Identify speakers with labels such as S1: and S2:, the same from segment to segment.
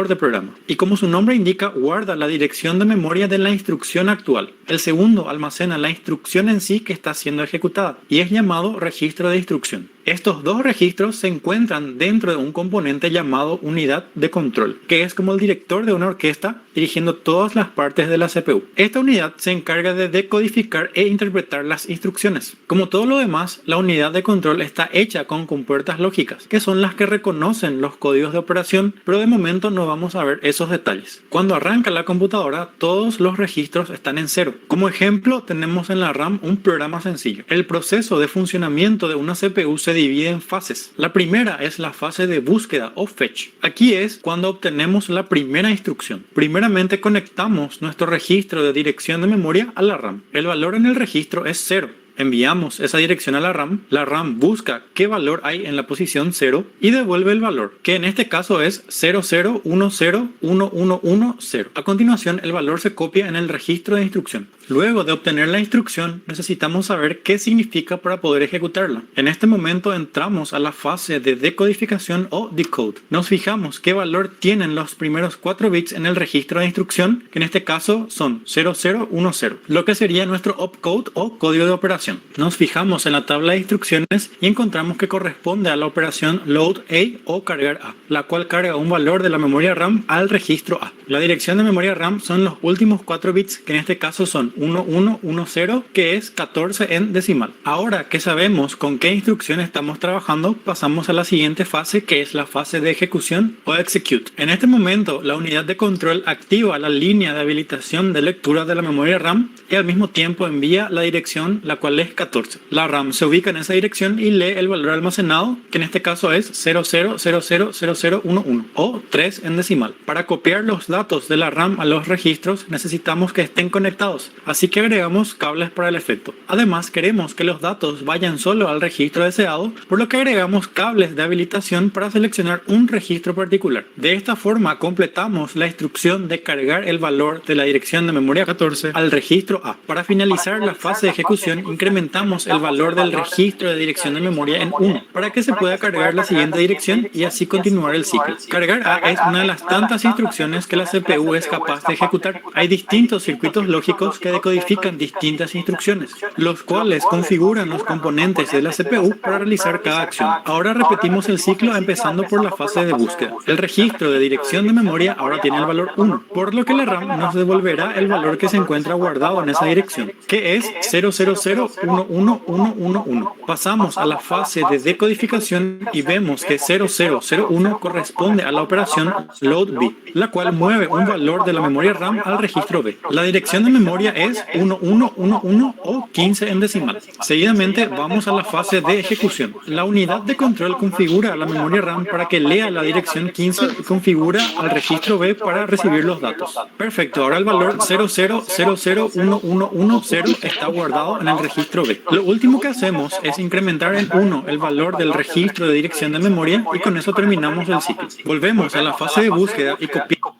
S1: de programa y, como su nombre indica, guarda la dirección de memoria de la instrucción actual. El segundo almacena la instrucción en sí que está siendo ejecutada y es llamado registro de instrucción. Estos dos registros se encuentran dentro de un componente llamado unidad de control, que es como el director de una orquesta dirigiendo todas las partes de la CPU. Esta unidad se encarga de decodificar e interpretar las instrucciones. Como todo lo demás, la unidad de control está hecha con compuertas lógicas, que son las que reconocen los códigos de operación, pero de momento no vamos a ver esos detalles. Cuando arranca la computadora, todos los registros están en cero. Como ejemplo, tenemos en la RAM un programa sencillo. El proceso de funcionamiento de una CPU se divide en fases. La primera es la fase de búsqueda o fetch. Aquí es cuando obtenemos la primera instrucción. Primeramente conectamos nuestro registro de dirección de memoria a la RAM. El valor en el registro es 0. Enviamos esa dirección a la RAM busca qué valor hay en la posición 0 y devuelve el valor, que en este caso es 00101110. A continuación, el valor se copia en el registro de instrucción. Luego de obtener la instrucción, necesitamos saber qué significa para poder ejecutarla. En este momento entramos a la fase de decodificación o decode. Nos fijamos qué valor tienen los primeros 4 bits en el registro de instrucción, que en este caso son 0010, lo que sería nuestro opcode o código de operación. Nos fijamos en la tabla de instrucciones y encontramos que corresponde a la operación load A o cargar A, la cual carga un valor de la memoria RAM al registro A. La dirección de memoria RAM son los últimos 4 bits, que en este caso son 1110, que es 14 en decimal. Ahora que sabemos con qué instrucción estamos trabajando, pasamos a la siguiente fase, que es la fase de ejecución o execute. En este momento, la unidad de control activa la línea de habilitación de lectura de la memoria RAM y al mismo tiempo envía la dirección, la cual es 14. La RAM se ubica en esa dirección y lee el valor almacenado, que en este caso es 00000011 o 3 en decimal. Para copiar los datos de la RAM a los registros necesitamos que estén conectados, así que agregamos cables para el efecto. Además, queremos que los datos vayan solo al registro deseado, por lo que agregamos cables de habilitación para seleccionar un registro particular. De esta forma completamos la instrucción de cargar el valor de la dirección de memoria 14 al registro A. Para finalizar la fase de ejecución, incrementamos el valor del registro de dirección de memoria en 1 para que se pueda cargar la siguiente dirección y así continuar el ciclo. Cargar A es una de las tantas instrucciones que la CPU es capaz de ejecutar. Hay distintos circuitos lógicos que decodifican distintas instrucciones, los cuales configuran los componentes de la CPU para realizar cada acción. Ahora repetimos el ciclo empezando por la fase de búsqueda. El registro de dirección de memoria ahora tiene el valor 1, por lo que la RAM nos devolverá el valor que se encuentra guardado en esa dirección, que es 00011111. Pasamos a la fase de decodificación y vemos que 0001 corresponde a la operación load B, la cual mueve un valor de la memoria RAM al registro B. La dirección de memoria es 1111 o 15 en decimal. Seguidamente vamos a la fase de ejecución. La unidad de control configura la memoria RAM para que lea la dirección 15 y configura al registro B para recibir los datos. Perfecto, ahora el valor 00001110 está guardado en el registro B. Lo último que hacemos es incrementar en 1 el valor del registro de dirección de memoria y con eso terminamos el ciclo. Volvemos a la fase de búsqueda y copiamos.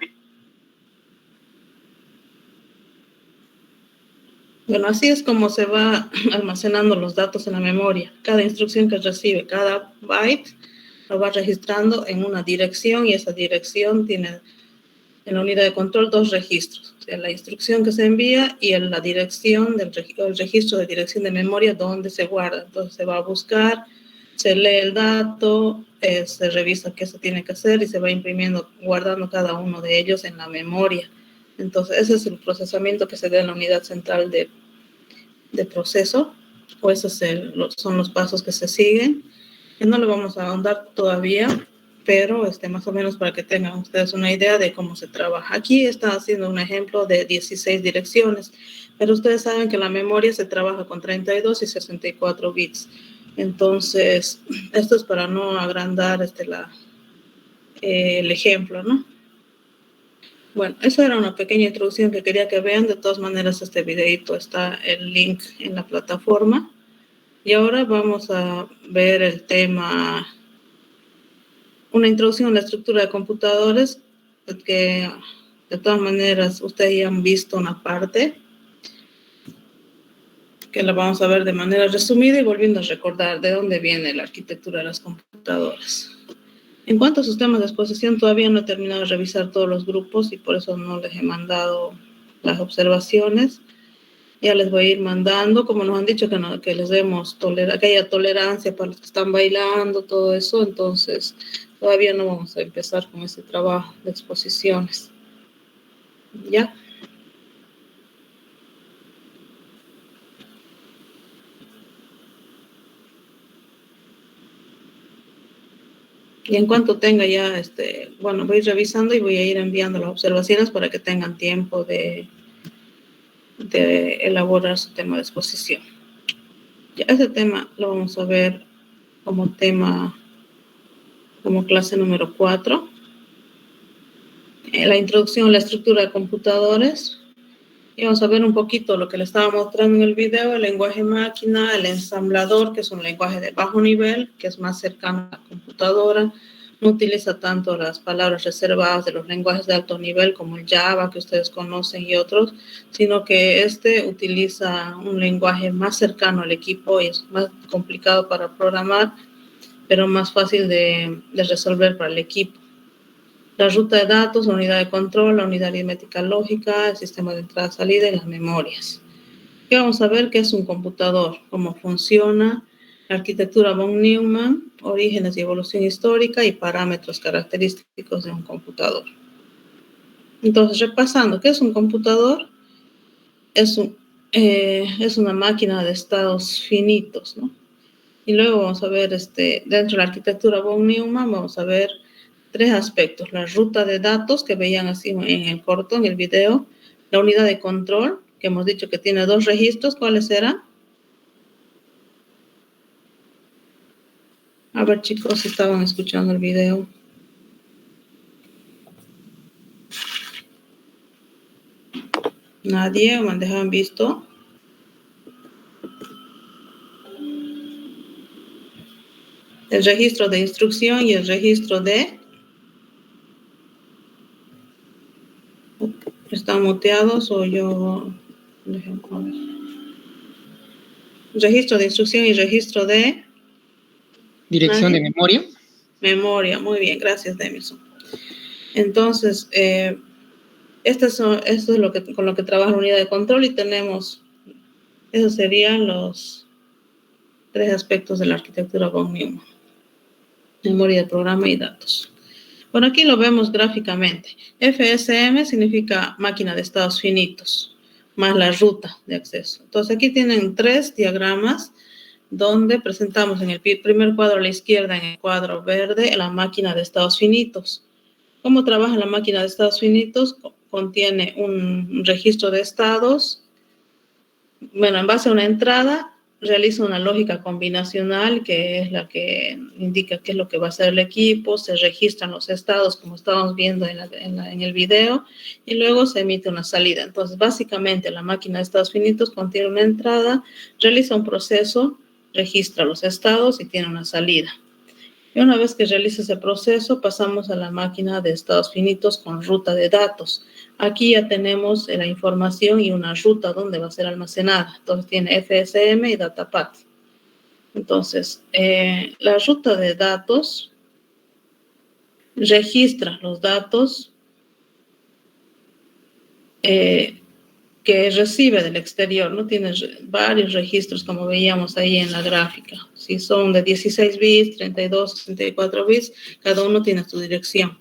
S2: Bueno, así es como se va almacenando los datos en la memoria. Cada instrucción que recibe, cada byte, lo va registrando en una dirección y esa dirección tiene en la unidad de control 2 registros. O sea, la instrucción que se envía y la dirección del el registro de dirección de memoria donde se guarda. Entonces se va a buscar, se lee el dato, se revisa qué se tiene que hacer y se va imprimiendo, guardando cada uno de ellos en la memoria. Entonces, ese es el procesamiento que se da en la unidad central de proceso, o esos son los pasos que se siguen. Que no le vamos a ahondar todavía, pero más o menos para que tengan ustedes una idea de cómo se trabaja. Aquí está haciendo un ejemplo de 16 direcciones, pero ustedes saben que la memoria se trabaja con 32 y 64 bits. Entonces, esto es para no agrandar el ejemplo, ¿no? Bueno, esa era una pequeña introducción que quería que vean. De todas maneras, este videito está el link en la plataforma. Y ahora vamos a ver el tema, una introducción a la estructura de computadores, que de todas maneras ustedes ya han visto una parte, que la vamos a ver de manera resumida y volviendo a recordar de dónde viene la arquitectura de las computadoras. En cuanto a sus temas de exposición, todavía no he terminado de revisar todos los grupos y por eso no les he mandado las observaciones. Ya les voy a ir mandando, como nos han dicho que, no, que les demos que haya tolerancia para los que están bailando, todo eso, entonces todavía no vamos a empezar con ese trabajo de exposiciones. ¿Ya? Y en cuanto tenga ya, bueno, voy a ir revisando y voy a ir enviando las observaciones para que tengan tiempo de elaborar su tema de exposición. Ya ese tema lo vamos a ver como tema, como clase número 4. La introducción a la estructura de computadores. Y vamos a ver un poquito lo que le estaba mostrando en el video, el lenguaje máquina, el ensamblador, que es un lenguaje de bajo nivel, que es más cercano a la computadora. No utiliza tanto las palabras reservadas de los lenguajes de alto nivel como el Java, que ustedes conocen, y otros, sino que utiliza un lenguaje más cercano al equipo y es más complicado para programar, pero más fácil de resolver para el equipo. La ruta de datos, la unidad de control, la unidad aritmética lógica, el sistema de entrada-salida y las memorias. Aquí vamos a ver qué es un computador, cómo funciona, la arquitectura von Neumann, orígenes y evolución histórica y parámetros característicos de un computador. Entonces, repasando, ¿qué es un computador? Es una máquina de estados finitos, ¿no? Y luego vamos a ver, dentro de la arquitectura von Neumann, vamos a ver 3 aspectos: la ruta de datos, que veían así en el corto, en el video; la unidad de control, que hemos dicho que tiene 2 registros. ¿Cuáles eran? A ver, chicos, si estaban escuchando el video. ¿Nadie? ¿O me han dejado en visto? El registro de instrucción y el registro de... ¿Están muteados o yo...? Déjenme ver. Registro de instrucción y registro de...
S3: Dirección de memoria.
S2: Memoria, muy bien, gracias, Demison. Entonces, esto es con lo que trabaja la unidad de control, y tenemos, esos serían los 3 aspectos de la arquitectura von Neumann: memoria de programa y datos. Bueno, aquí lo vemos gráficamente. FSM significa máquina de estados finitos, más la ruta de acceso. Entonces, aquí tienen 3 diagramas donde presentamos en el primer cuadro a la izquierda, en el cuadro verde, la máquina de estados finitos. ¿Cómo trabaja la máquina de estados finitos? Contiene un registro de estados. Bueno, en base a una entrada, realiza una lógica combinacional, que es la que indica qué es lo que va a hacer el equipo. Se registran los estados, como estábamos viendo en el video, y luego se emite una salida. Entonces, básicamente, la máquina de estados finitos contiene una entrada, realiza un proceso, registra los estados y tiene una salida. Y una vez que realiza ese proceso, pasamos a la máquina de estados finitos con ruta de datos. Aquí ya tenemos la información y una ruta donde va a ser almacenada. Entonces tiene FSM y DataPath. Entonces, la ruta de datos registra los datos que recibe del exterior, ¿no? Tiene varios registros, como veíamos ahí en la gráfica. Si son de 16 bits, 32, 64 bits, cada uno tiene su dirección.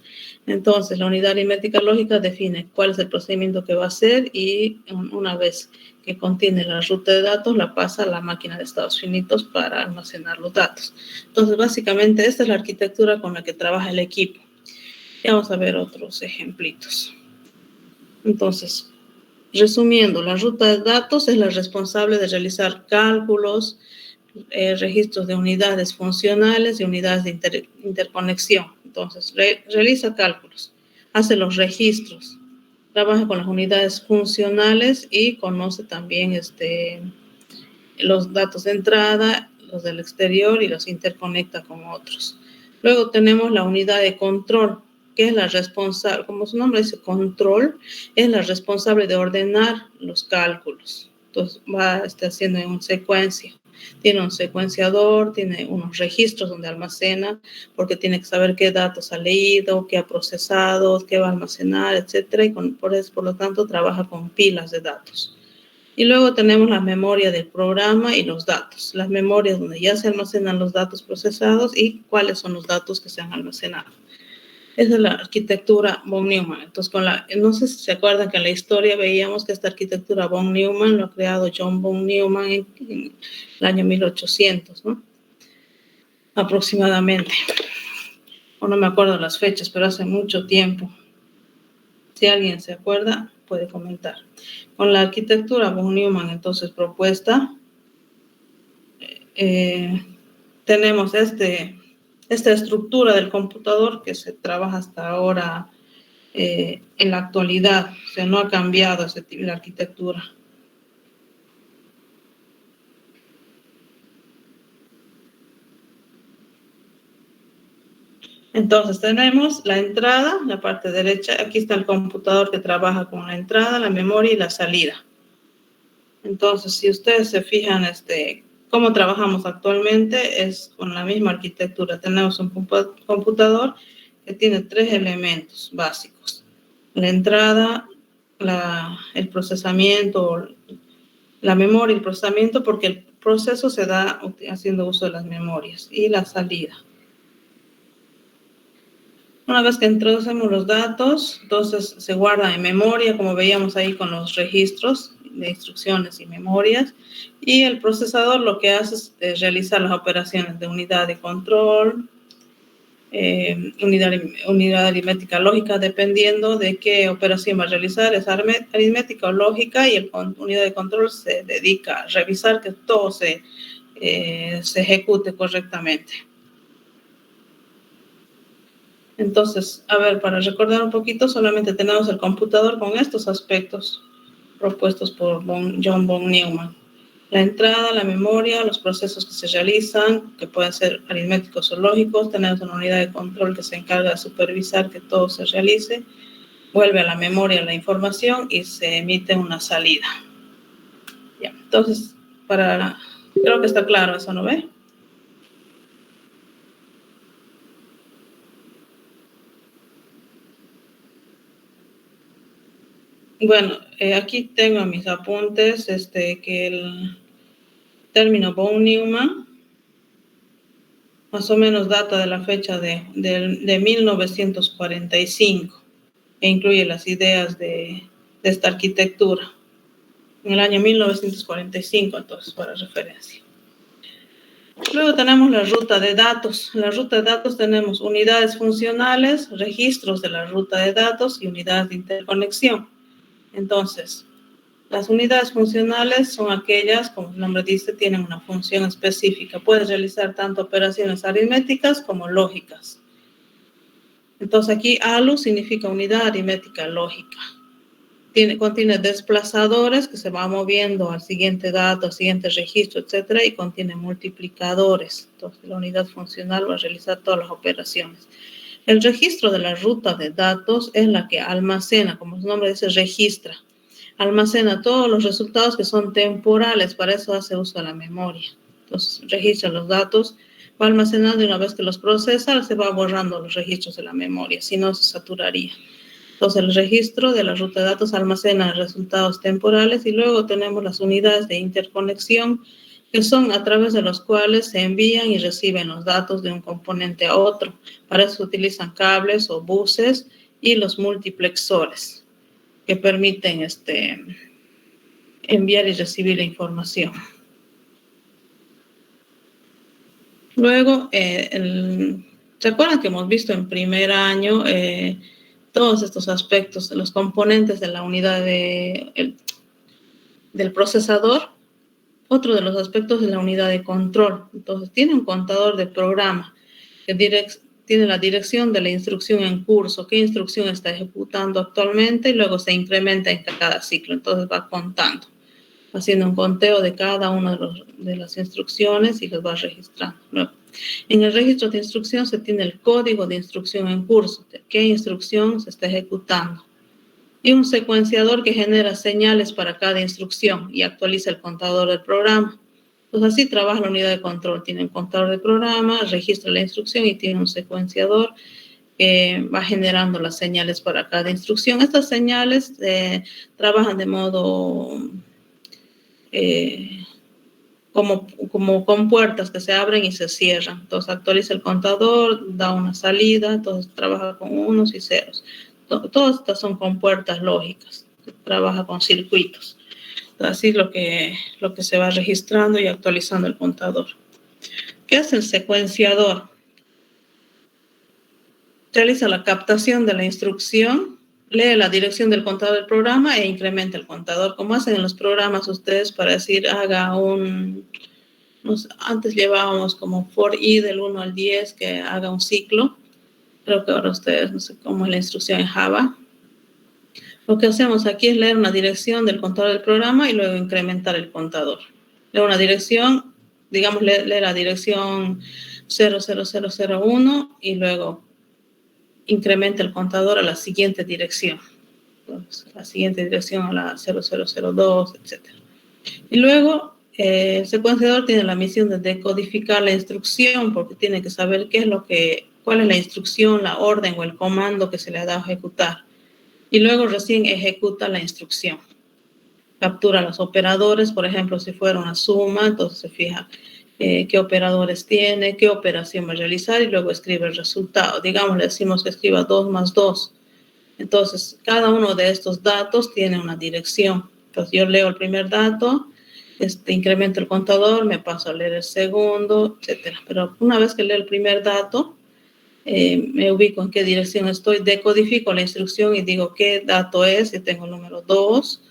S2: Entonces, la unidad aritmética lógica define cuál es el procedimiento que va a hacer, y una vez que contiene la ruta de datos, la pasa a la máquina de estados finitos para almacenar los datos. Entonces, básicamente, esta es la arquitectura con la que trabaja el equipo. Y vamos a ver otros ejemplitos. Entonces, resumiendo, la ruta de datos es la responsable de realizar cálculos, registros de unidades funcionales y unidades de interconexión. Entonces, realiza cálculos, hace los registros, trabaja con las unidades funcionales y conoce también los datos de entrada, los del exterior, y los interconecta con otros. Luego tenemos la unidad de control, que es la responsable, como su nombre dice, control, es la responsable de ordenar los cálculos. Entonces va haciendo en secuencia. Tiene un secuenciador, tiene unos registros donde almacena, porque tiene que saber qué datos ha leído, qué ha procesado, qué va a almacenar, etcétera, y por lo tanto trabaja con pilas de datos. Y luego tenemos la memoria del programa y los datos. Las memorias donde ya se almacenan los datos procesados y cuáles son los datos que se han almacenado. Esa es la arquitectura von Neumann. Entonces, no sé si se acuerdan que en la historia veíamos que esta arquitectura von Neumann lo ha creado John von Neumann en el año 1800, ¿no? Aproximadamente. O no me acuerdo las fechas, pero hace mucho tiempo. Si alguien se acuerda, puede comentar. Con la arquitectura von Neumann, entonces, propuesta, tenemos esta estructura del computador que se trabaja hasta ahora en la actualidad. O sea, no ha cambiado la arquitectura. Entonces tenemos la entrada, la parte derecha. Aquí está el computador que trabaja con la entrada, la memoria y la salida. Entonces, si ustedes se fijan, cómo trabajamos actualmente es con la misma arquitectura. Tenemos un computador que tiene 3 elementos básicos: la entrada, el procesamiento, la memoria y el procesamiento, porque el proceso se da haciendo uso de las memorias, y la salida. Una vez que introducimos los datos, entonces se guarda en memoria, como veíamos ahí con los registros de instrucciones y memorias, y el procesador lo que hace es realizar las operaciones de unidad de control, unidad aritmética lógica, dependiendo de qué operación va a realizar, es aritmética o lógica, y unidad de control se dedica a revisar que todo se ejecute correctamente. Entonces, a ver, para recordar un poquito, solamente tenemos el computador con estos aspectos propuestos por John von Neumann. La entrada, la memoria, los procesos que se realizan, que pueden ser aritméticos o lógicos. Tenemos una unidad de control que se encarga de supervisar que todo se realice. Vuelve a la memoria la información y se emite una salida. Ya, entonces, creo que está claro eso, ¿no ve? Bueno, aquí tengo mis apuntes, que el término von Neumann más o menos data de la fecha de 1945 e incluye las ideas de esta arquitectura. En el año 1945, entonces, para referencia. Luego tenemos la ruta de datos. En la ruta de datos tenemos unidades funcionales, registros de la ruta de datos y unidades de interconexión. Entonces, las unidades funcionales son aquellas, como el nombre dice, tienen una función específica. Pueden realizar tanto operaciones aritméticas como lógicas. Entonces aquí ALU significa unidad aritmética lógica. Contiene desplazadores que se van moviendo al siguiente dato, al siguiente registro, etcétera, y contiene multiplicadores. Entonces la unidad funcional va a realizar todas las operaciones. El registro de la ruta de datos es la que almacena, como su nombre dice, registra. Almacena todos los resultados que son temporales, para eso hace uso de la memoria. Entonces registra los datos, va almacenando, y una vez que los procesa, se va borrando los registros de la memoria, si no se saturaría. Entonces el registro de la ruta de datos almacena resultados temporales, y luego tenemos las unidades de interconexión, que son a través de los cuales se envían y reciben los datos de un componente a otro. Para eso se utilizan cables o buses y los multiplexores, que permiten enviar y recibir la información. Luego, ¿se acuerdan que hemos visto en primer año todos estos aspectos, los componentes de la unidad del procesador? Otro de los aspectos es la unidad de control. Entonces, tiene un contador de programa que tiene la dirección de la instrucción en curso, qué instrucción está ejecutando actualmente, y luego se incrementa en cada ciclo. Entonces va contando, haciendo un conteo de cada una de las instrucciones y los va registrando. Luego, en el registro de instrucción se tiene el código de instrucción en curso, de qué instrucción se está ejecutando, y un secuenciador que genera señales para cada instrucción y actualiza el contador del programa. Pues así trabaja la unidad de control. Tiene un contador de programa, registra la instrucción y tiene un secuenciador que va generando las señales para cada instrucción. Estas señales trabajan de modo como con puertas que se abren y se cierran. Entonces actualiza el contador, da una salida, entonces trabaja con unos y ceros. Todas estas son con puertas lógicas, trabaja con circuitos. Entonces, así es lo que se va registrando y actualizando el contador. ¿Qué hace el secuenciador? Realiza la captación de la instrucción, lee la dirección del contador del programa e incrementa el contador, como hacen en los programas ustedes para decir haga antes llevábamos como for i del 1 al 10 que haga un ciclo. Creo que ahora ustedes no sé cómo es la instrucción en Java. Lo que hacemos aquí es leer una dirección del contador del programa y luego incrementar el contador. Lee una dirección, digamos, lee la dirección 00001 y luego incrementa el contador a la siguiente dirección. Entonces, la siguiente dirección a la 0002, etc. Y luego el secuenciador tiene la misión de decodificar la instrucción porque tiene que saber cuál es la instrucción, la orden o el comando que se le ha dado a ejecutar. Y luego recién ejecuta la instrucción. Captura los operadores, por ejemplo, si fuera una suma, entonces se fija qué operadores tiene, qué operación va a realizar y luego escribe el resultado. Digamos, le decimos que escriba 2 más 2. Entonces, cada uno de estos datos tiene una dirección. Entonces, yo leo el primer dato, incremento el contador, me paso a leer el segundo, etc. Pero una vez que leo el primer dato, me ubico en qué dirección estoy, decodifico la instrucción y digo qué dato es, si tengo el número 2,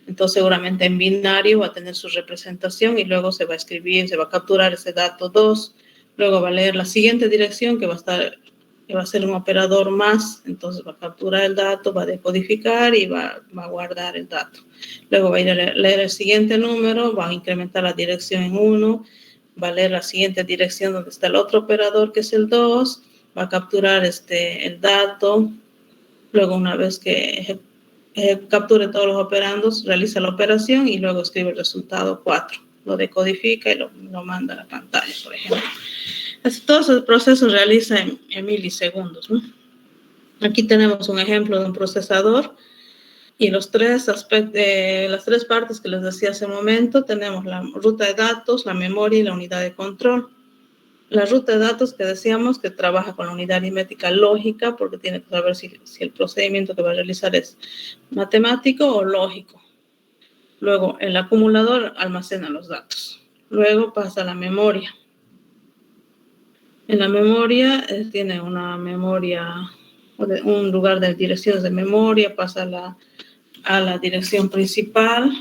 S2: entonces seguramente en binario va a tener su representación y luego se va a escribir, se va a capturar ese dato 2, luego va a leer la siguiente dirección que va a ser un operador más, entonces va a capturar el dato, va a decodificar y va a guardar el dato. Luego va a ir a leer el siguiente número, va a incrementar la dirección en 1, va a leer la siguiente dirección donde está el otro operador que es el 2, va a capturar el dato, luego una vez que capture todos los operandos, realiza la operación y luego escribe el resultado 4, lo decodifica y lo manda a la pantalla, por ejemplo. Todo ese proceso se realiza en milisegundos, ¿no? Aquí tenemos un ejemplo de un procesador y las tres partes que les decía hace un momento, tenemos la ruta de datos, la memoria y la unidad de control. La ruta de datos que decíamos que trabaja con la unidad aritmética lógica porque tiene que saber si el procedimiento que va a realizar es matemático o lógico. Luego, el acumulador almacena los datos. Luego pasa a la memoria. En la memoria tiene una memoria, un lugar de direcciones de memoria, pasa a la dirección principal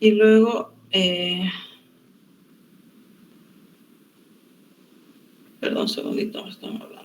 S2: y luego... Perdón, un segundito, me están hablando.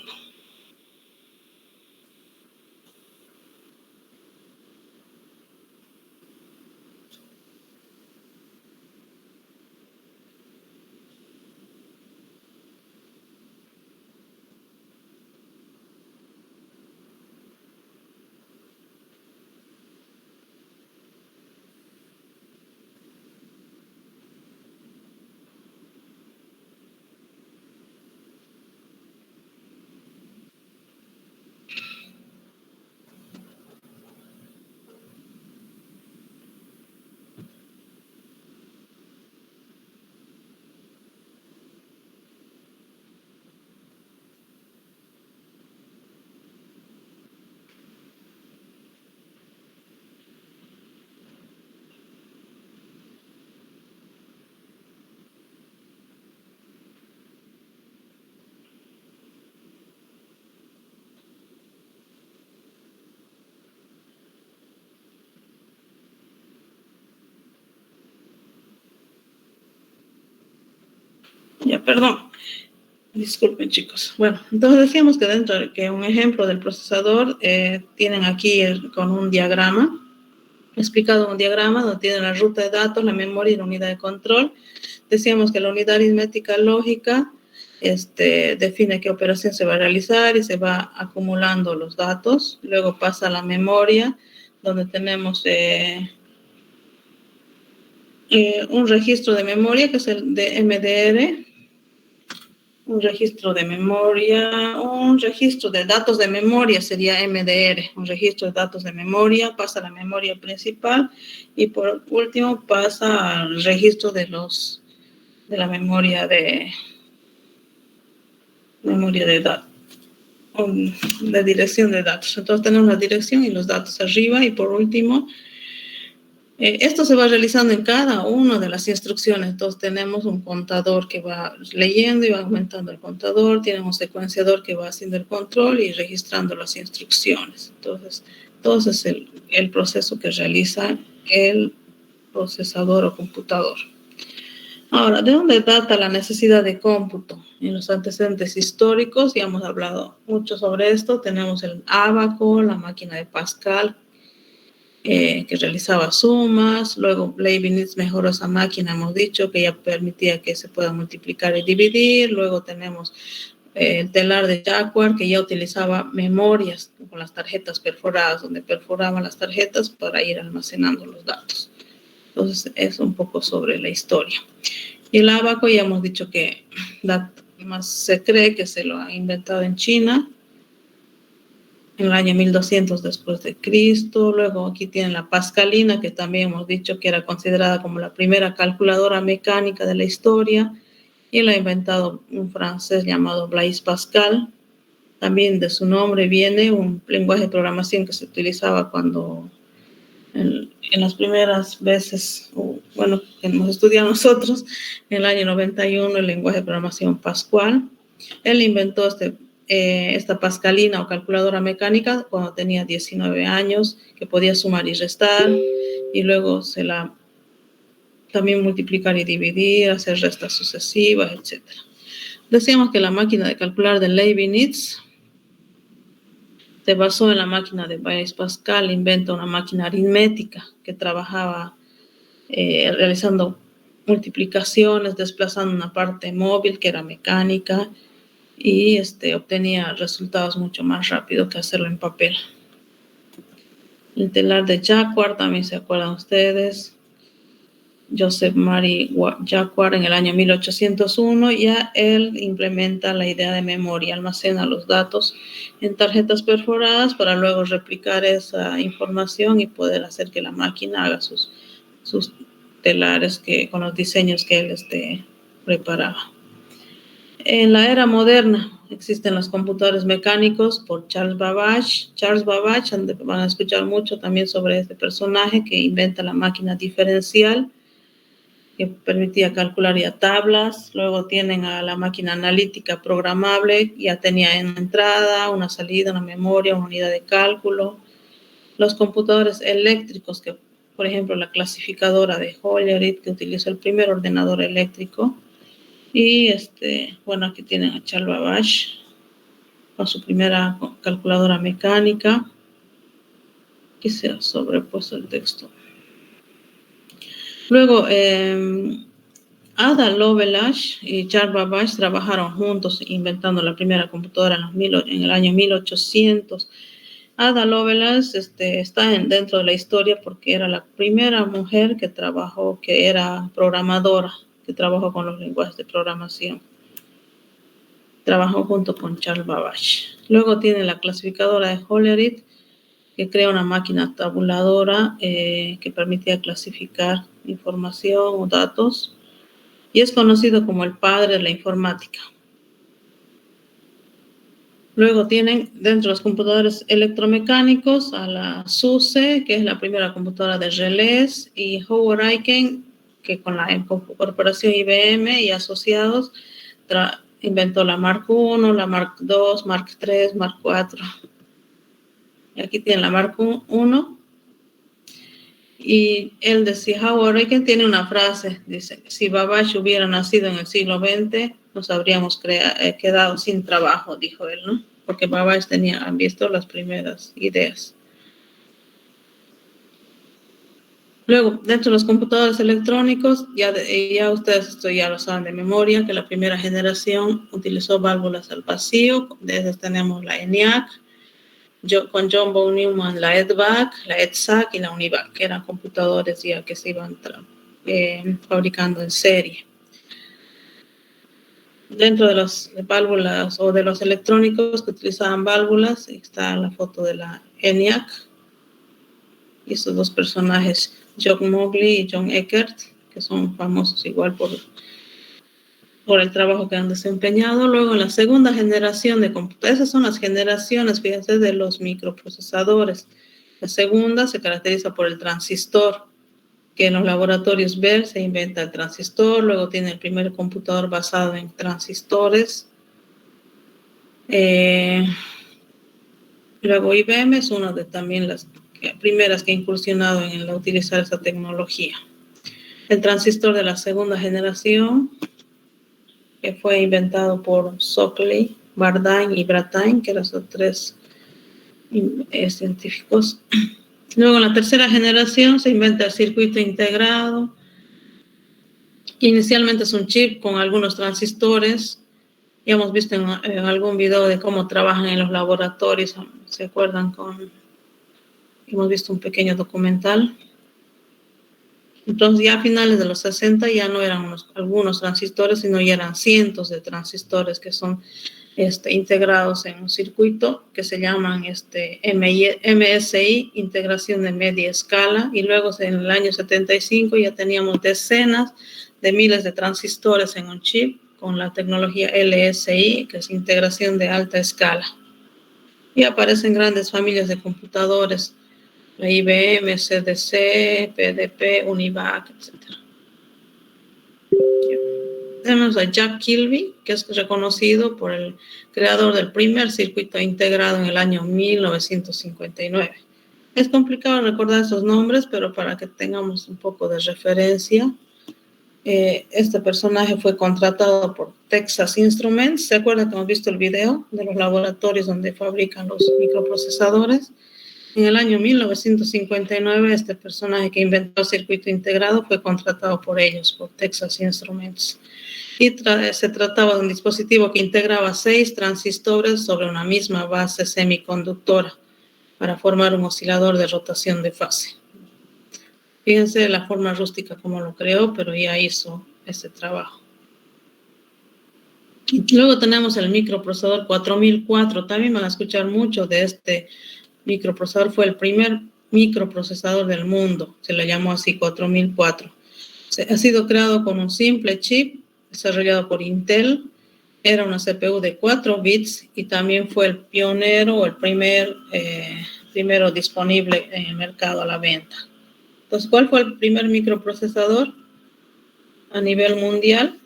S2: Ya, perdón. Disculpen, chicos. Bueno, entonces decíamos que dentro de que un ejemplo del procesador tienen aquí con un diagrama, explicado un diagrama donde tienen la ruta de datos, la memoria y la unidad de control. Decíamos que la unidad aritmética lógica define qué operación se va a realizar y se va acumulando los datos. Luego pasa a la memoria, donde tenemos un registro de memoria, que es el de MDR, un registro de memoria, un registro de datos de memoria sería MDR, un registro de datos de memoria, pasa a la memoria principal y por último pasa al registro de la memoria de datos, de dirección de datos. Entonces tenemos la dirección y los datos arriba y por último esto se va realizando en cada una de las instrucciones. Entonces tenemos un contador que va leyendo y va aumentando el contador, tiene un secuenciador que va haciendo el control y registrando las instrucciones. Entonces, todo ese es el proceso que realiza el procesador o computador. Ahora, ¿de dónde data la necesidad de cómputo? En los antecedentes históricos, ya hemos hablado mucho sobre esto, tenemos el ábaco, la máquina de Pascal, que realizaba sumas, luego Leibniz mejoró esa máquina, hemos dicho, que ya permitía que se pueda multiplicar y dividir, luego tenemos el telar de Jacquard, que ya utilizaba memorias con las tarjetas perforadas, donde perforaban las tarjetas para ir almacenando los datos. Entonces, es un poco sobre la historia. Y el ábaco, ya hemos dicho que más se cree que se lo ha inventado en China, en el año 1200 después de Cristo. Luego aquí tienen la pascalina, que también hemos dicho que era considerada como la primera calculadora mecánica de la historia, y la ha inventado un francés llamado Blaise Pascal. También de su nombre viene un lenguaje de programación que se utilizaba cuando en las primeras veces, bueno, que hemos estudiado nosotros, en el año 91, el lenguaje de programación Pascual. Él inventó esta pascalina o calculadora mecánica cuando tenía 19 años, que podía sumar y restar, y luego también multiplicar y dividir, hacer restas sucesivas, etc. Decíamos que la máquina de calcular de Leibniz se basó en la máquina de Blaise Pascal, inventa una máquina aritmética que trabajaba realizando multiplicaciones, desplazando una parte móvil que era mecánica, y obtenía resultados mucho más rápido que hacerlo en papel. El telar de Jacquard, también se acuerdan ustedes, Joseph Marie Jacquard en el año 1801, ya él implementa la idea de memoria, almacena los datos en tarjetas perforadas para luego replicar esa información y poder hacer que la máquina haga sus telares con los diseños que él preparaba. En la era moderna existen los computadores mecánicos por Charles Babbage. Charles Babbage, van a escuchar mucho también sobre este personaje que inventa la máquina diferencial, que permitía calcular ya tablas. Luego tienen a la máquina analítica programable, ya tenía una entrada, una salida, una memoria, una unidad de cálculo. Los computadores eléctricos, que por ejemplo la clasificadora de Hollerith, que utilizó el primer ordenador eléctrico. Y bueno, aquí tienen a Charles Babbage con su primera calculadora mecánica. Aquí se ha sobrepuesto el texto. Luego, Ada Lovelace y Charles Babbage trabajaron juntos inventando la primera computadora en el año 1800. Ada Lovelace está dentro de la historia porque era la primera mujer que era programadora, que trabajó con los lenguajes de programación. Trabajó junto con Charles Babbage. Luego tiene la clasificadora de Hollerith, que crea una máquina tabuladora que permitía clasificar información o datos, y es conocido como el padre de la informática. Luego tienen dentro de los computadores electromecánicos a la SUSE, que es la primera computadora de relés, y Howard Aiken, que con la corporación IBM y asociados inventó la Mark I, la Mark II, Mark III, Mark IV. Y aquí tienen la Mark I. Y él decía, Howard Aiken tiene una frase, dice, si Babbage hubiera nacido en el siglo XX, nos habríamos quedado sin trabajo, dijo él, ¿no? Porque Babbage han visto las primeras ideas. Luego, dentro de los computadores electrónicos, ya ustedes esto ya lo saben de memoria, que la primera generación utilizó válvulas al vacío. Desde tenemos la ENIAC, con John von Neumann la EDVAC, la EDSAC y la UNIVAC, que eran computadores ya que se iban fabricando en serie. Dentro de las válvulas o de los electrónicos que utilizaban válvulas, está la foto de la ENIAC y estos dos personajes, John Mowgli y John Eckert, que son famosos igual por el trabajo que han desempeñado. Luego, la segunda generación de computadores, esas son las generaciones, fíjense, de los microprocesadores. La segunda se caracteriza por el transistor, que en los laboratorios Bell se inventa el transistor, luego tiene el primer computador basado en transistores. Luego IBM es una de también las primeras que ha incursionado en utilizar esa tecnología. El transistor de la segunda generación, que fue inventado por Shockley, Bardeen y Brattain, que eran esos tres científicos. Luego, en la tercera generación se inventa el circuito integrado, que inicialmente es un chip con algunos transistores. Ya hemos visto en algún video de cómo trabajan en los laboratorios, ¿se acuerdan? Hemos visto un pequeño documental. Entonces, ya a finales de los 60 ya no eran algunos transistores, sino ya eran cientos de transistores que son integrados en un circuito que se llaman MSI, integración de media escala, y luego en el año 75 ya teníamos decenas de miles de transistores en un chip con la tecnología LSI, que es integración de alta escala. Y aparecen grandes familias de computadores, la IBM, CDC, PDP, Univac, etc. Tenemos a Jack Kilby, que es reconocido por el creador del primer circuito integrado en el año 1959. Es complicado recordar esos nombres, pero para que tengamos un poco de referencia, este personaje fue contratado por Texas Instruments. ¿Se acuerdan que hemos visto el video de los laboratorios donde fabrican los microprocesadores? En el año 1959, este personaje que inventó el circuito integrado fue contratado por ellos, por Texas Instruments. Y se trataba de un dispositivo que integraba 6 transistores sobre una misma base semiconductora para formar un oscilador de rotación de fase. Fíjense la forma rústica como lo creó, pero ya hizo ese trabajo. Y luego tenemos el microprocesador 4004. También van a escuchar mucho de este microprocesador. Fue el primer microprocesador del mundo. Se le llamó así 4004. Ha sido creado con un simple chip desarrollado por Intel. Era una CPU de 4 bits y también fue el pionero o el primero disponible en el mercado a la venta. Entonces, ¿cuál fue el primer microprocesador a nivel mundial?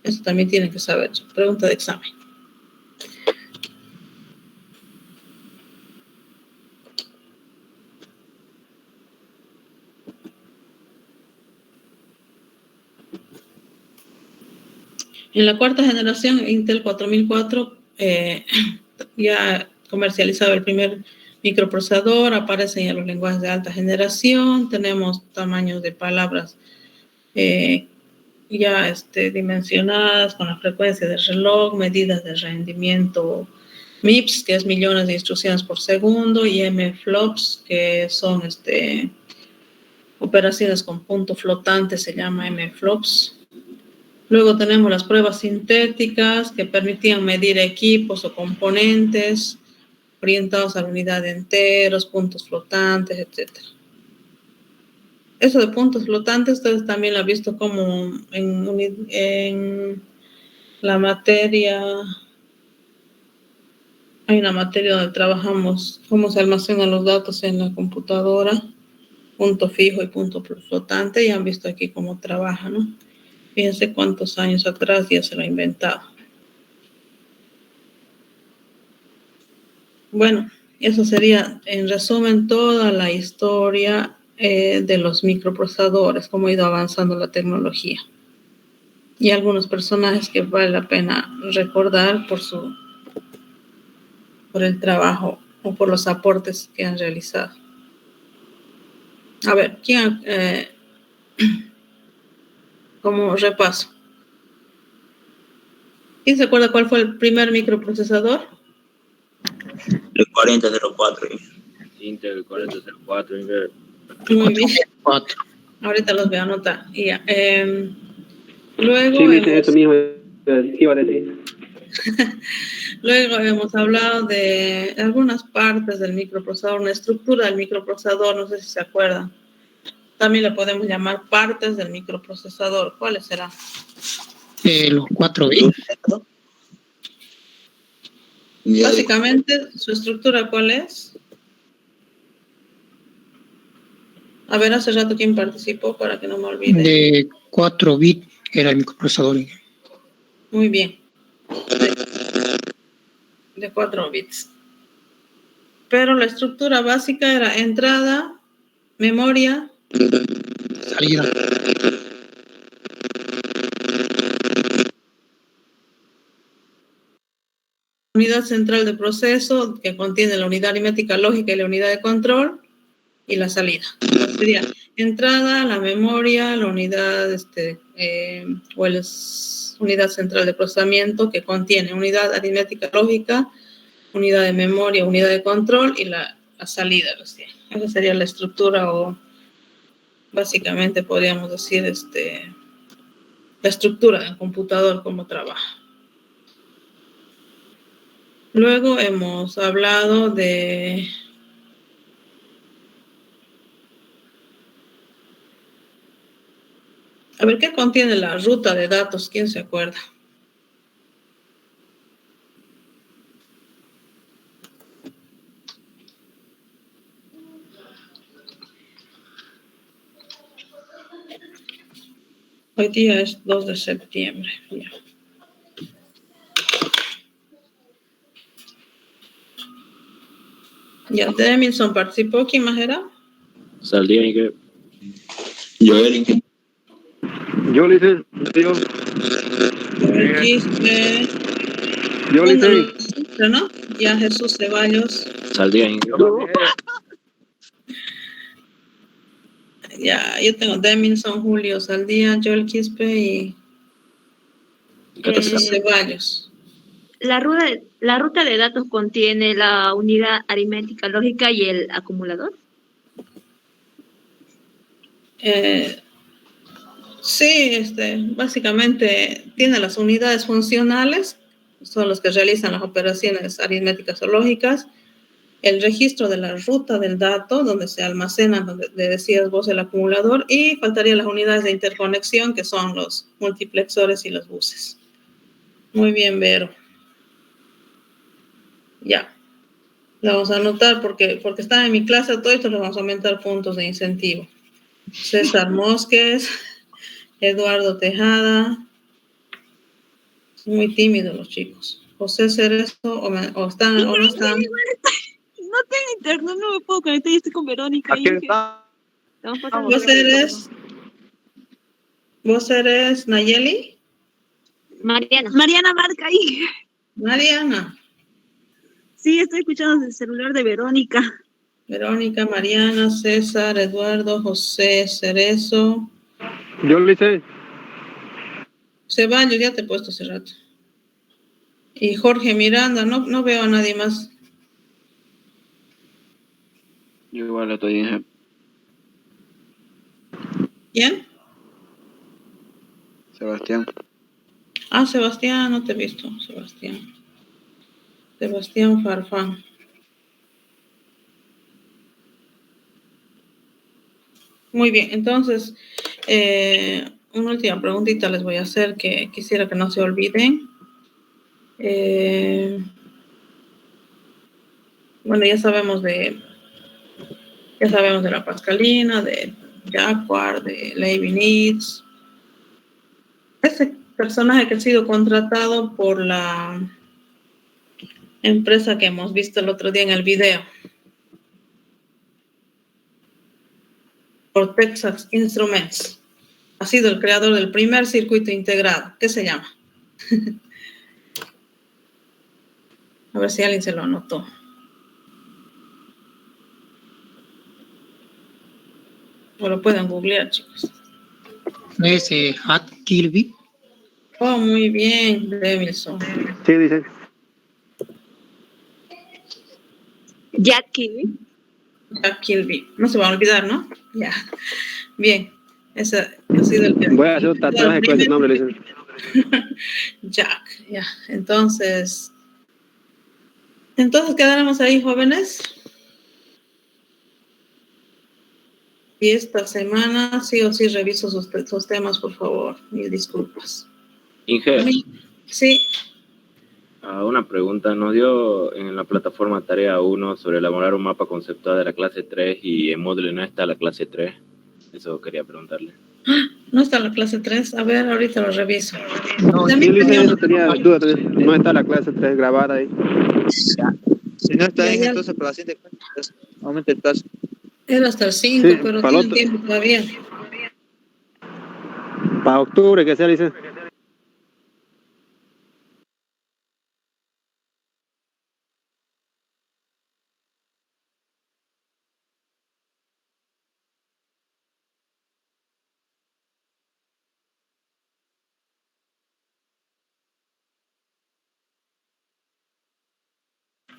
S2: Eso también tienen que saber. Pregunta de examen. En la cuarta generación, Intel 4004 ya comercializaba el primer microprocesador. Aparecen ya los lenguajes de alta generación. Tenemos tamaños de palabras ya dimensionadas con la frecuencia del reloj, medidas de rendimiento MIPS, que es millones de instrucciones por segundo, y MFLOPS, que son operaciones con punto flotante, se llama MFLOPS. Luego tenemos las pruebas sintéticas que permitían medir equipos o componentes orientados a la unidad de enteros, puntos flotantes, etc. Eso de puntos flotantes, ustedes también lo han visto como en la materia. Hay una materia donde trabajamos cómo se almacenan los datos en la computadora, punto fijo y punto flotante, y han visto aquí cómo trabaja, ¿no? Fíjense cuántos años atrás ya se lo ha inventado. Bueno, eso sería, en resumen, toda la historia de los microprocesadores, cómo ha ido avanzando la tecnología. Y algunos personajes que vale la pena recordar por el trabajo o por los aportes que han realizado. A ver, ¿quién como repaso? ¿Quién se acuerda cuál fue el primer microprocesador?
S4: El 4004.
S5: Intel 4004.
S2: Muy bien. Ahorita los voy a anotar. Y ya. Luego
S5: Sí, viste, eso mismo iba a decir.
S2: Luego hemos hablado de algunas partes del microprocesador, una estructura del microprocesador, no sé si se acuerdan. También le podemos llamar partes del microprocesador. ¿Cuáles serán?
S3: Los 4 bits.
S2: Básicamente, ¿su estructura cuál es? A ver, hace rato quién participó para que no me olvide.
S3: De 4 bits era el microprocesador.
S2: Muy bien. De 4 bits. Pero la estructura básica era entrada, memoria,
S3: Salida.
S2: unidad central de proceso, que contiene la unidad aritmética lógica y la unidad de control, y la salida. Sería entrada, la memoria, la unidad, unidad central de procesamiento, que contiene unidad aritmética lógica, unidad de memoria, unidad de control y la salida. Esa sería la estructura, o básicamente podríamos decir la estructura del computador, cómo trabaja. Luego hemos hablado de a ver, ¿qué contiene la ruta de datos? ¿Quién se acuerda? Hoy día es 2 de septiembre. Ya. Ya, Demilson participó. ¿Quién más era?
S4: Saldría y que. Yo, Eric.
S5: Yo le hice. Yo le hice.
S2: ¿No? Ya, Jesús Ceballos.
S4: Saldría y que.
S2: Ya, yo tengo Demilson, Julio Saldía, Joel Quispe y Jesús Ceballos.
S6: La ruta de datos contiene la unidad aritmética lógica y el acumulador.
S2: Sí, básicamente tiene las unidades funcionales, son los que realizan las operaciones aritméticas o lógicas, el registro de la ruta del dato, donde se almacena, donde le decías vos, el acumulador, y faltarían las unidades de interconexión, que son los multiplexores y los buses. Muy bien, Vero. Ya. La vamos a anotar porque está en mi clase, todo esto le vamos a aumentar puntos de incentivo. César Mosques, Eduardo Tejada. Son muy tímidos los chicos. José Cerezo, o están o no están.
S6: No tengo internet, no me puedo conectar, yo estoy con Verónica.
S5: Aquí está.
S2: ¿Vos eres Nayeli?
S6: Mariana marca ahí.
S2: Mariana.
S6: Sí, estoy escuchando desde el celular de Verónica.
S2: Verónica, Mariana, César, Eduardo, José Cerezo.
S5: Yo le hice.
S2: Ceballos, ya te he puesto hace rato. Y Jorge Miranda, no veo a nadie más.
S4: Yo igual estoy en.
S2: ¿Quién?
S4: Sebastián.
S2: Ah, Sebastián, no te he visto, Sebastián. Sebastián Farfán. Muy bien, entonces, una última preguntita les voy a hacer que quisiera que no se olviden. Bueno, ya sabemos de la pascalina, de Jacquard, de Leibniz. Ese personaje que ha sido contratado por la empresa que hemos visto el otro día en el video, por Texas Instruments, ha sido el creador del primer circuito integrado. ¿Qué se llama? A ver si alguien se lo anotó. O lo pueden googlear, chicos.
S3: ¿No es Hat Kilby?
S2: Oh, muy bien, Demilson.
S5: Sí, dice.
S6: Jack Kilby.
S2: Jack Kilby. No se va a olvidar, ¿no? Ya. Bien. Ese ha sido el que...
S5: Voy a hacer un tatuaje con ese nombre, Licen.
S2: Jack, ya. Entonces quedaremos ahí, jóvenes. Y esta semana sí o sí reviso sus temas, por favor. Mil disculpas.
S4: Inge,
S2: Sí.
S4: una pregunta. Nos dio en la plataforma tarea 1 sobre elaborar un mapa conceptual de la clase 3 y en Moodle no está la clase 3. Eso quería preguntarle.
S2: No está la clase 3. A ver, ahorita lo reviso.
S3: No,
S2: De
S5: Sí,
S2: mí
S5: Licen,
S2: tenía
S5: eso
S2: una-
S5: tenía duda. No está la clase 3 grabada ahí.
S7: Si no está bien,
S2: Ya.
S7: entonces para la siguiente clase, aumenta el plazo.
S2: Era hasta el 5,
S5: Sí,
S2: pero
S5: para
S2: tienen
S5: otro-
S2: tiempo todavía.
S5: Para octubre, que sea, Licen.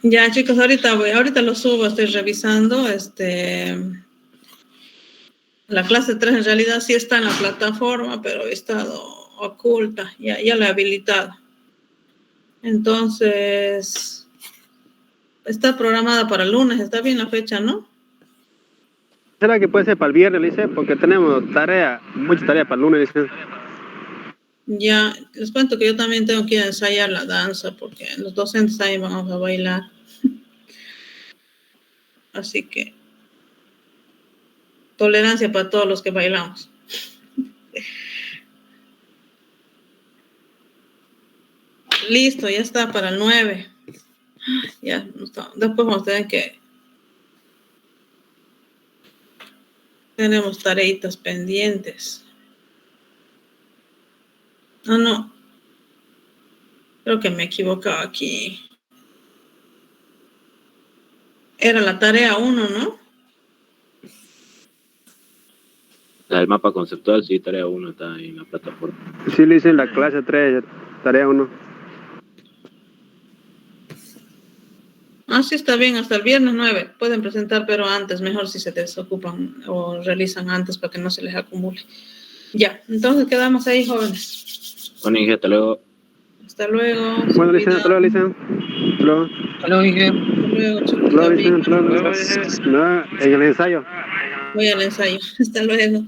S2: Ya, chicos, ahorita lo subo, estoy revisando. La clase 3 en realidad sí está en la plataforma, pero he estado oculta, ya la he habilitado. Entonces, está programada para el lunes, está bien la fecha, ¿no?
S5: ¿Será que puede ser para el viernes, Licen? Porque tenemos mucha tarea para el lunes, Licen.
S2: Ya, les cuento que yo también tengo que ir a ensayar la danza, porque los docentes ahí van a bailar. Así que, tolerancia para todos los que bailamos. Listo, ya está para el 9. Ya, no está. Después vamos a tener que... Tenemos tareitas pendientes. No. Creo que me he equivocado aquí. Era la tarea 1, ¿no?
S4: El mapa conceptual, sí, tarea 1 está ahí en la plataforma.
S5: Sí, Licen, la clase 3, tarea 1.
S2: Sí, está bien, hasta el viernes 9. Pueden presentar, pero antes, mejor si se desocupan o realizan antes para que no se les acumule. Ya, entonces quedamos ahí, jóvenes.
S4: Bueno, Inge, hasta luego.
S2: Hasta luego.
S5: Bueno, Licen, hasta luego, Licen. Hasta luego.
S3: Hasta luego, Inge.
S2: Hasta luego, chicos.
S5: Hasta luego, Licen. Hasta luego. No, en el ensayo.
S2: Voy al ensayo. Hasta luego.